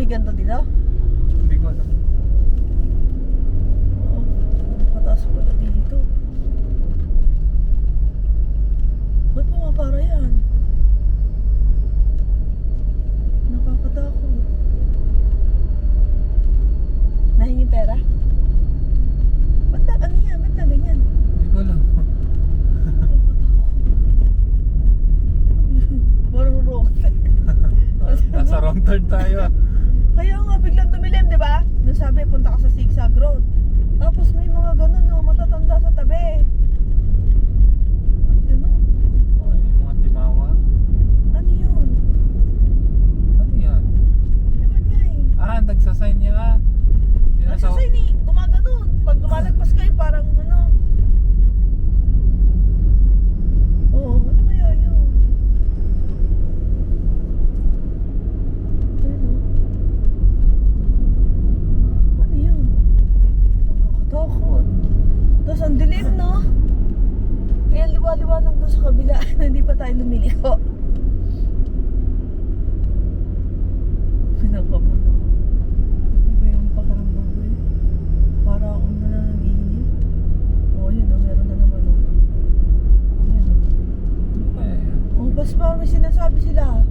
ganito dito? Hindi ko alam. Oo. Pataas pala dito. Ba't pumapara yan? Nakakatakot. Nahingin pera? Ba't na, ano yan? Ba't na ganyan? Hindi ko alam. Parang rocker. Nasa wrong turn tayo ah. Kaya nga biglang tumilim, di ba? Nung sabi, punta ka sa zigzag road. Tapos may mga ganun, no, matatanda sa tabi. Ba't ganun? Okay, yung mga timawa. Ano yun? Ano yan? Ewan nga eh. Ah, nagsasign yan. Nagsasay ni, gumaganon. Pag lumalagpas kayo, parang ano. Oo, ano kaya yun? Ano? Ano yun? Nakakatakot. Tapos ang dilim, no? Kaya liwa-liwanag doon sa kabila na hindi pa tayo lumiliko. Pinakabulo. Iba yung pakiramdam ko eh. Para akong nananaginip. Oo, yun o. Meron na naman o. Yan o. Ano kaya yan? Oh, bas parang may sinasabi sila.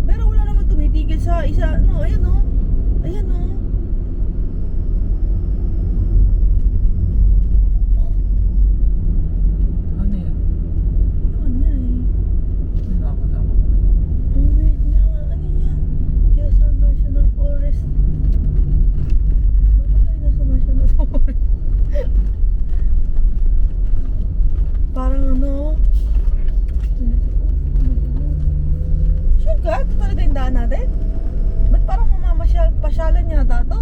Pero wala naman tumitigil sa isa. No, ayan o. Ayan o. Ano yan? Ano nga eh. Nakakatakot naman yan. Oh, wait nga. Ano yan? Quezon National Forest. Bakit tayo nasa National Forest? Parang ano? Sure ka? Ito talaga yung daan natin? Ba't parang pasyalan yata to?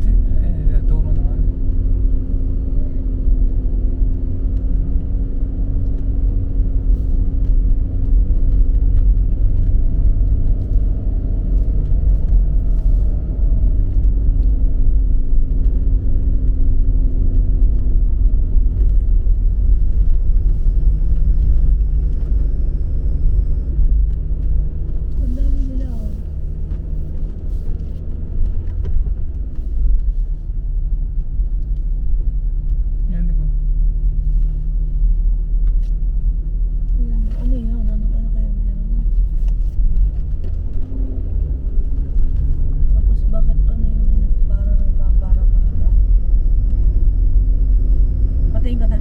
Hindi, naturo naman. Ang dami nila oh. Yan, di ko. Ayan, ano yun? Ano kaya meron na? Tapos bakit ano yung minute para nagpapara. Patingin ka na.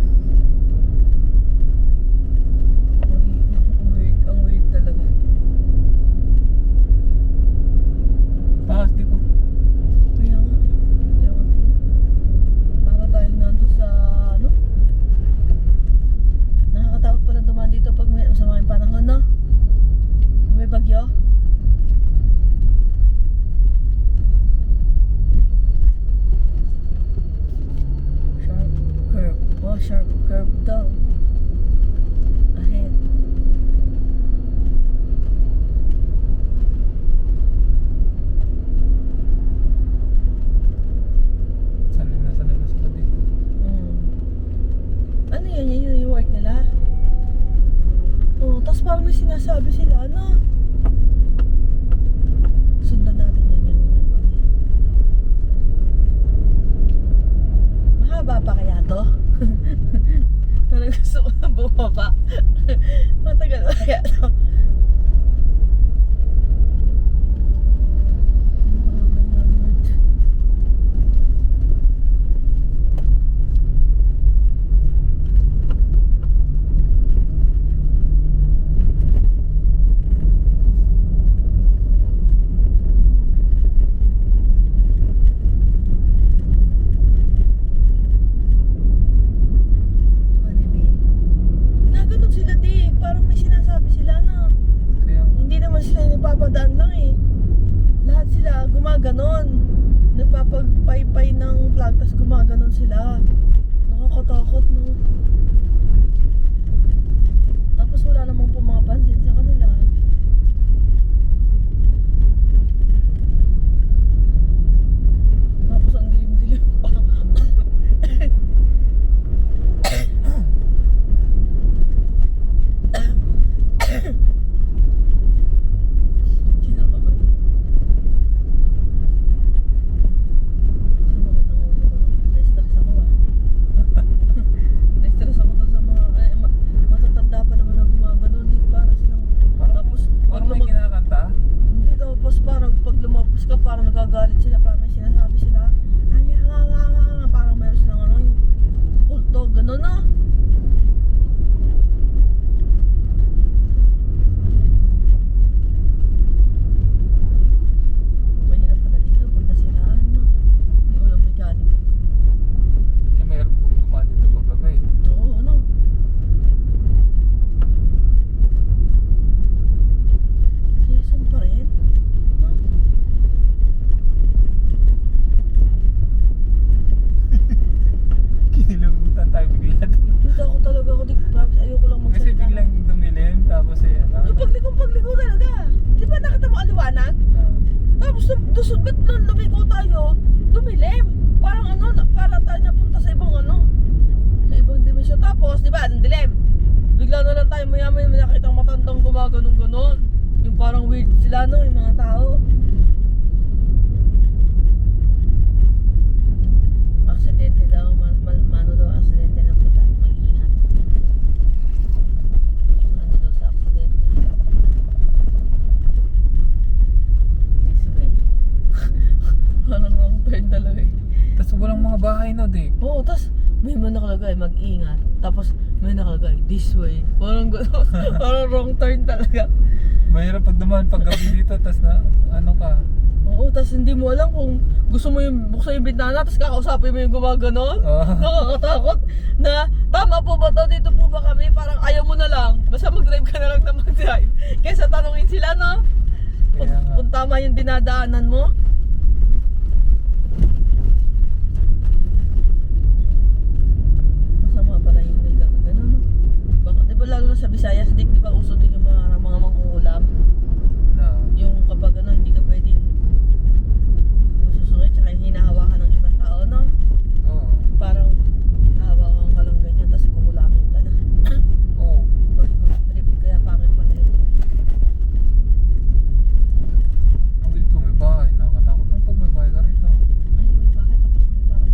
Ang weird talaga. Taas, di ko. Kaya nga, ewan din. Para tayo nandun sa ano? Nakakatakot pala dumaan dito pag may masama yung panahon, no? May bagyo. Sharp curve. Oh, sharp curve daw. Ahead. Sanay na sila dito. Ano yan? Yan yung work nila? Oh, tapos parang may sinasabi sila, ano? Sundan natin yan, yung mga ibang yan. Mahaba pa kaya to? Parang gusto ko na bumaba. Matagal ba kaya to? Naganon sila di, parang biglang dumilim, tapos Yung pagliko talaga. Di ba nakita mo aliwanag? Tapos ba't nung lumigo tayo, lumilim. Parang para tayo napunta sa ibang sa ibang dimensyon. Tapos, di ba, ang dilim. Bigla na lang tayo maya-maya may nakitang matandang gumaganon-ganon. Yung parang weird sila, yung mga tao. Aksidente daw, mano daw, aksidente na pala. Mag-iingat. Ano daw sa aksidente? This way. Parang wrong turn talaga eh. Tapos walang mga bahay no, Dick. Oo, tas may nakalagay, mag-ingat. Tapos may nakalagay, this way. Parang gano'n. Parang wrong turn talaga. Mahirap pag dumaan pag gabi dito, tapos na, ka. Oo, tas hindi mo alam kung gusto mo yung buksan yung bintana, tapos kakausapin mo yung gumaganon. Nakakatakot na, tama po ba to? Dito po ba kami? Parang ayaw mo na lang. Basta mag-drive ka na lang na mag-drive. Kaysa tanongin sila, no? Kaya nga. Kung tama yung dinadaanan mo. Masama pala yung nagkakagano, no? Baka, di ba lalo na sa Visayas, di ba uso din yung mga mangkukulam? Yung kapag hindi ka pwedeng masusungit, tsaka yung hinahawakan ng ibang tao, no? Oo. Parang hahawakan ka lang ganyan, tapos kukulamin ka na. Oo. Pag ibang trip, kaya pangit pala yun. Ang dito may bahay, nakakatakot lang pag may bahay ka rin, no? Ay, may bakit, tapos may parang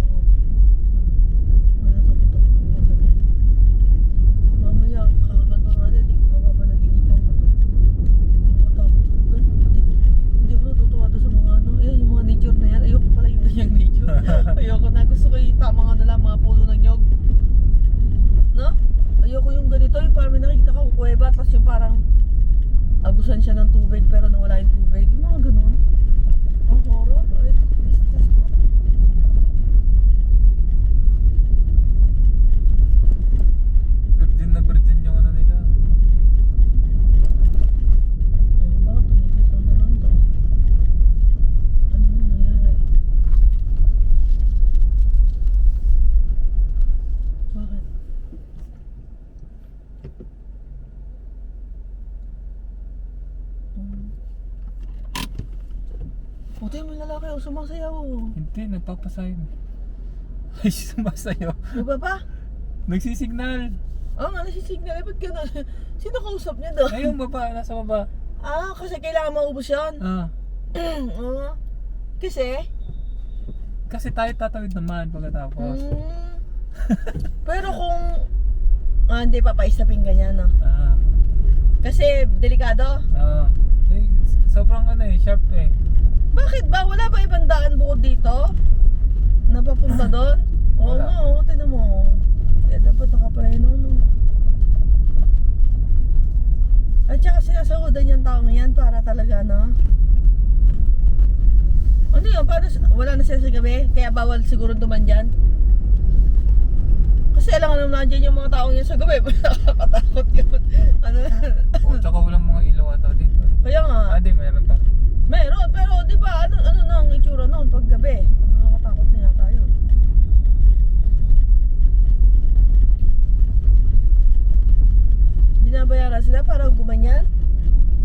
mga natatakot ako ng gabi. Mamaya, kakaganto natin, di ko mapapanaginipan ko to. Nakatakot ko gan. Hindi ko natutuwa doon sa mga yung mga nature na yan. Ayoko pala yung ganyang nature. Ayoko na, gusto ko yung tamang mga puno ng nyog. No? Ayoko yung ganito, yung parang may nakikita ka kung kuweba, tapos yung parang agusan siya ng tubig pero nawala yung tubig. Yung mga ganun. Ang horror. Ay, stress ko. Virgin yung nila. Bakit tumigil na naman to? Ano na nangyari? Bakit? Puti, may lalaki sumasayaw. Hindi, nagpapasayo. Ay, sumasayo. Diba pa? Nagsisignal. Nga, nasisignal. Ba't gano'n? Sino kausap niya doon? Ay, yung baba, nasa baba. Kasi kailangan maubos yan. Kasi? Kasi tayo tatawid naman pagkatapos. Pero kung hindi papaistapin ganyan, no? Kasi delikado. Eh, sobrang sharp eh. Bakit ba? Wala ba ibang daan bukod dito? Napapunta doon? Oo Wala. nga, tinan mo. Kaya dapat nakapreno, no? At saka sinasahudan yung taong yan para talaga, no? Ano yun? Paano, wala na sila sa gabi? Kaya bawal siguro duman dyan? Kasi alam nga naman nandiyan yung mga taong yan sa gabi. Nakakatakot yun. Tsaka walang mga ilaw ata dito. Kaya nga. Di, meron pa. Meron, pero di ba ano na ang itsura noon pag gabi? Nakakatakot na yata yun. Binabayaran sila para gumanyan?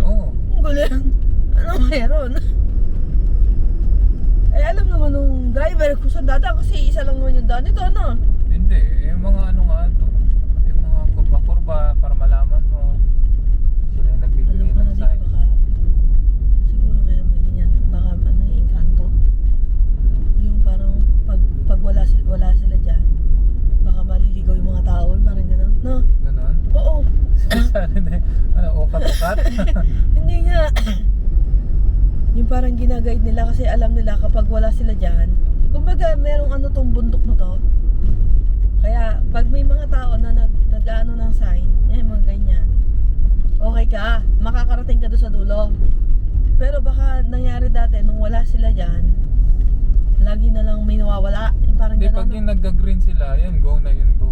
Oo. Ang galing. Ano meron? Alam naman nung driver kung saan dadaan kasi isa lang naman yung daan ito, ano? Hindi, yung mga nga ito. Yung mga kurba-kurba para malaman mo. Sila yung nagbibigay ng sign. Baka siguro kaya may ganyan. Baka yung engkanto. Yung parang pag wala sila dyan, baka maliligaw yung mga tao. Parang gano'n. No? Ganon? Oo. Sabi na, ukat-ukat? Hindi nga. Yung parang ginaguide nila kasi alam nila kapag wala sila dyan, kumbaga merong tong bundok na to. Kaya pag may mga tao na nag-ano ng sign, mga ganyan, okay ka, makakarating ka doon sa dulo. Pero baka nangyari dati nung wala sila dyan, lagi na lang may nawawala. Yung parang Hindi, gano'n. pag yung nagga-green sila, yan, go na yun, go.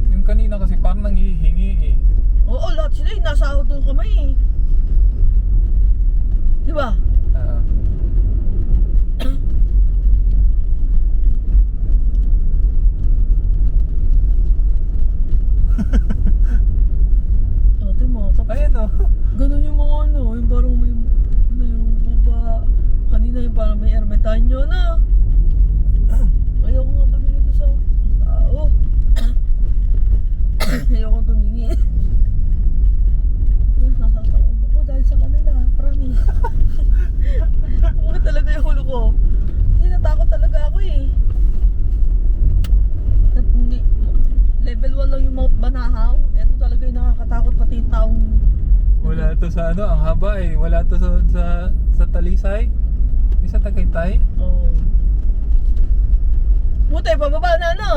Yung kanina kasi parang nanghihingi eh. Oo, lahat sila nasahod doon kamay eh. Di ba? level 1 lang yung Mount Banahaw. Ito talaga yung nakakatakot pati yung taong... Wala to sa ano, ang haba eh. Wala to sa Talisay. Yung sa Tagaytay. Oo. Buti, pababa na ano?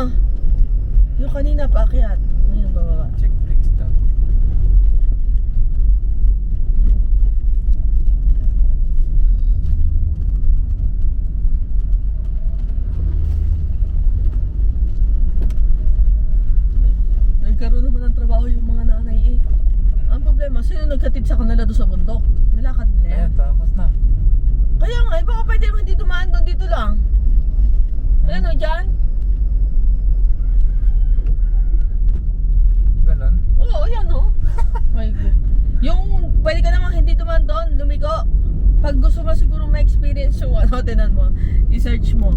Yung kanina paakyat. Ngayon, bababa. Check flicks daw. Nagkaroon naman ng trabaho yung mga nanay eh. Ang problema, sino nagkatid sa kanila doon sa bundok? Nilakad nila yan. Ayan, tapos na. Kaya nga, baka pwede naman dito dumaan doon, dito lang. Ayan o, dyan. Ganon. Oo, ayan o. My God. Yung pwede ka namang hindi dumaan doon, lumiko. Pag gusto mo siguro ma-experience yung ano, tinan mo, i-search mo.